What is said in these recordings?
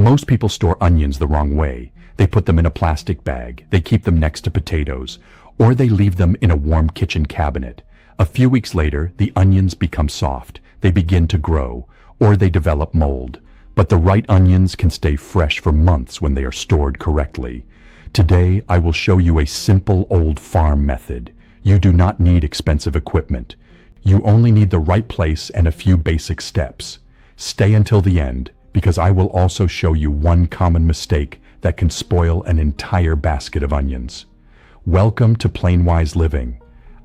Most people store onions the wrong way. They put them in a plastic bag, they keep them next to potatoes, or they leave them in a warm kitchen cabinet. A few weeks later, the onions become soft, they begin to grow, or they develop mold. But the right onions can stay fresh for months when they are stored correctly. Today, I will show you a simple old farm method. You do not need expensive equipment. You only need the right place and a few basic steps. Stay until the end, because I will also show you one common mistake that can spoil an entire basket of onions. Welcome to Plainwise Living.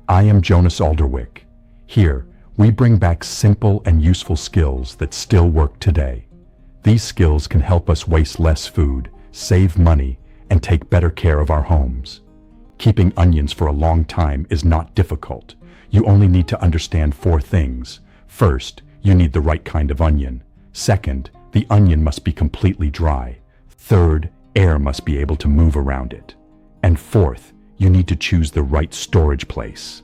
I am Jonas Alderwick. Here, we bring back simple and useful skills that still work today. These skills can help us waste less food, save money, and take better care of our homes. Keeping onions for a long time is not difficult. You only need to understand 4 things. First, you need the right kind of onion. Second, the onion must be completely dry. Third, air must be able to move around it. And fourth, you need to choose the right storage place.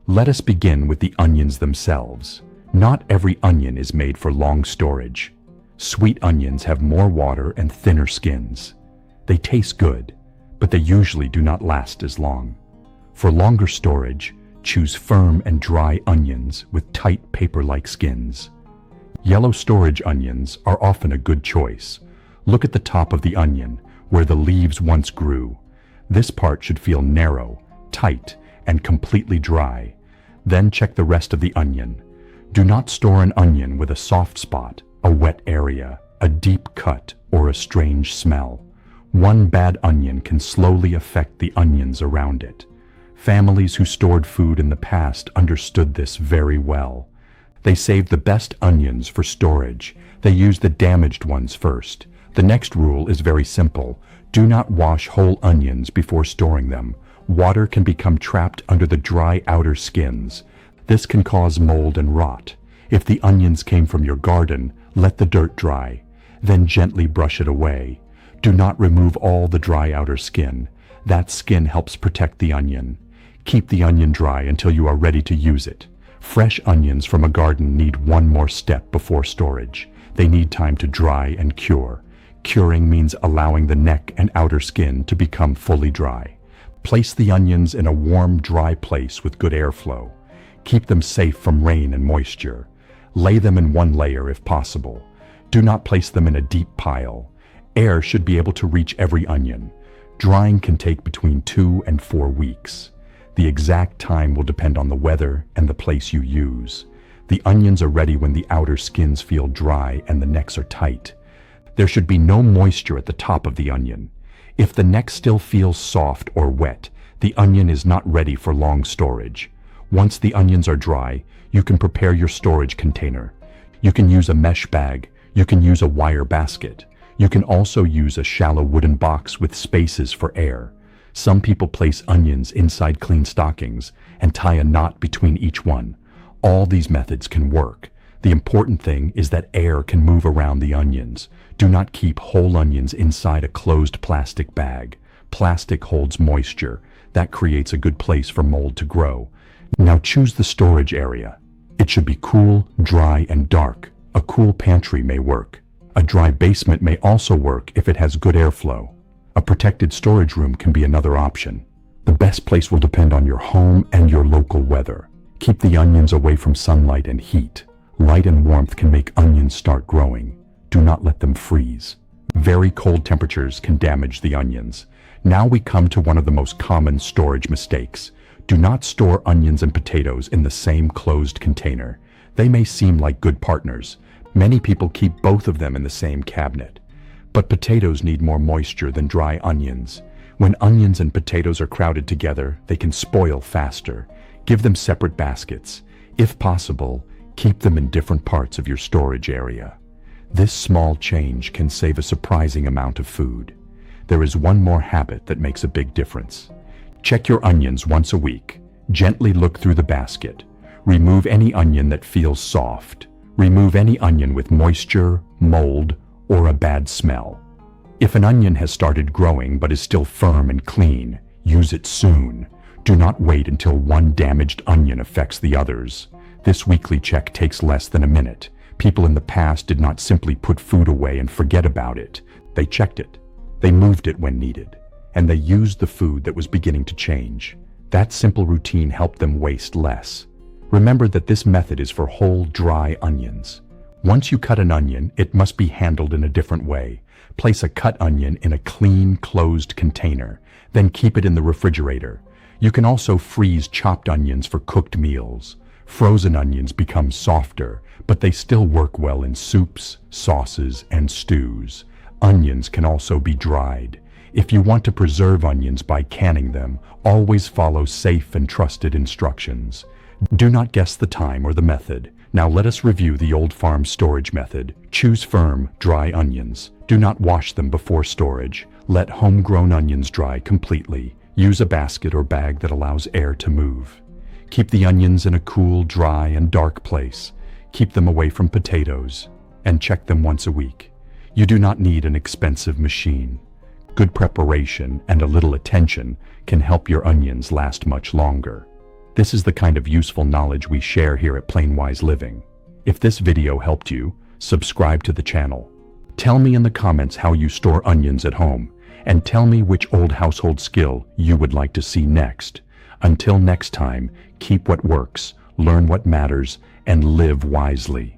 Let us begin with the onions themselves. Not every onion is made for long storage. Sweet onions have more water and thinner skins. They taste good, but they usually do not last as long. For longer storage, choose firm and dry onions with tight paper-like skins. Yellow storage onions are often a good choice. Look at the top of the onion, where the leaves once grew. This part should feel narrow, tight, and completely dry. Then check the rest of the onion. Do not store an onion with a soft spot, a wet area, a deep cut, or a strange smell. One bad onion can slowly affect the onions around it. Families who stored food in the past understood this very well. They saved the best onions for storage. They used the damaged ones first. The next rule is very simple. Do not wash whole onions before storing them. Water can become trapped under the dry outer skins. This can cause mold and rot. If the onions came from your garden, let the dirt dry. Then gently brush it away. Do not remove all the dry outer skin. That skin helps protect the onion. Keep the onion dry until you are ready to use it. Fresh onions from a garden need one more step before storage. They need time to dry and cure. Curing means allowing the neck and outer skin to become fully dry. Place the onions in a warm, dry place with good airflow. Keep them safe from rain and moisture. Lay them in one layer if possible. Do not place them in a deep pile. Air should be able to reach every onion. Drying can take between 2 and 4 weeks. The exact time will depend on the weather and the place you use. The onions are ready when the outer skins feel dry and the necks are tight. There should be no moisture at the top of the onion. If the neck still feels soft or wet, the onion is not ready for long storage. Once the onions are dry, you can prepare your storage container. You can use a mesh bag. You can use a wire basket. You can also use a shallow wooden box with spaces for air. Some people place onions inside clean stockings and tie a knot between each one. All these methods can work. The important thing is that air can move around the onions. Do not keep whole onions inside a closed plastic bag. Plastic holds moisture. That creates a good place for mold to grow. Now choose the storage area. It should be cool, dry, and dark. A cool pantry may work. A dry basement may also work if it has good airflow. A protected storage room can be another option. The best place will depend on your home and your local weather. Keep the onions away from sunlight and heat. Light and warmth can make onions start growing. Do not let them freeze. Very cold temperatures can damage the onions. Now we come to one of the most common storage mistakes. Do not store onions and potatoes in the same closed container. They may seem like good partners. Many people keep both of them in the same cabinet. But potatoes need more moisture than dry onions. When onions and potatoes are crowded together, they can spoil faster. Give them separate baskets. If possible, keep them in different parts of your storage area. This small change can save a surprising amount of food. There is one more habit that makes a big difference. Check your onions once a week. Gently look through the basket. Remove any onion that feels soft. Remove any onion with moisture, mold, or a bad smell. If an onion has started growing but is still firm and clean, use it soon. Do not wait until one damaged onion affects the others. This weekly check takes less than a minute. People in the past did not simply put food away and forget about it. They checked it. They moved it when needed. And they used the food that was beginning to change. That simple routine helped them waste less. Remember that this method is for whole, dry onions. Once you cut an onion, it must be handled in a different way. Place a cut onion in a clean, closed container. Then keep it in the refrigerator. You can also freeze chopped onions for cooked meals. Frozen onions become softer, but they still work well in soups, sauces, and stews. Onions can also be dried. If you want to preserve onions by canning them, always follow safe and trusted instructions. Do not guess the time or the method. Now let us review the old farm storage method. Choose firm, dry onions. Do not wash them before storage. Let homegrown onions dry completely. Use a basket or bag that allows air to move. Keep the onions in a cool, dry, and dark place. Keep them away from potatoes, and check them once a week. You do not need an expensive machine. Good preparation and a little attention can help your onions last much longer. This is the kind of useful knowledge we share here at Plainwise Living. If this video helped you, subscribe to the channel. Tell me in the comments how you store onions at home, and tell me which old household skill you would like to see next. Until next time, keep what works, learn what matters, and live wisely.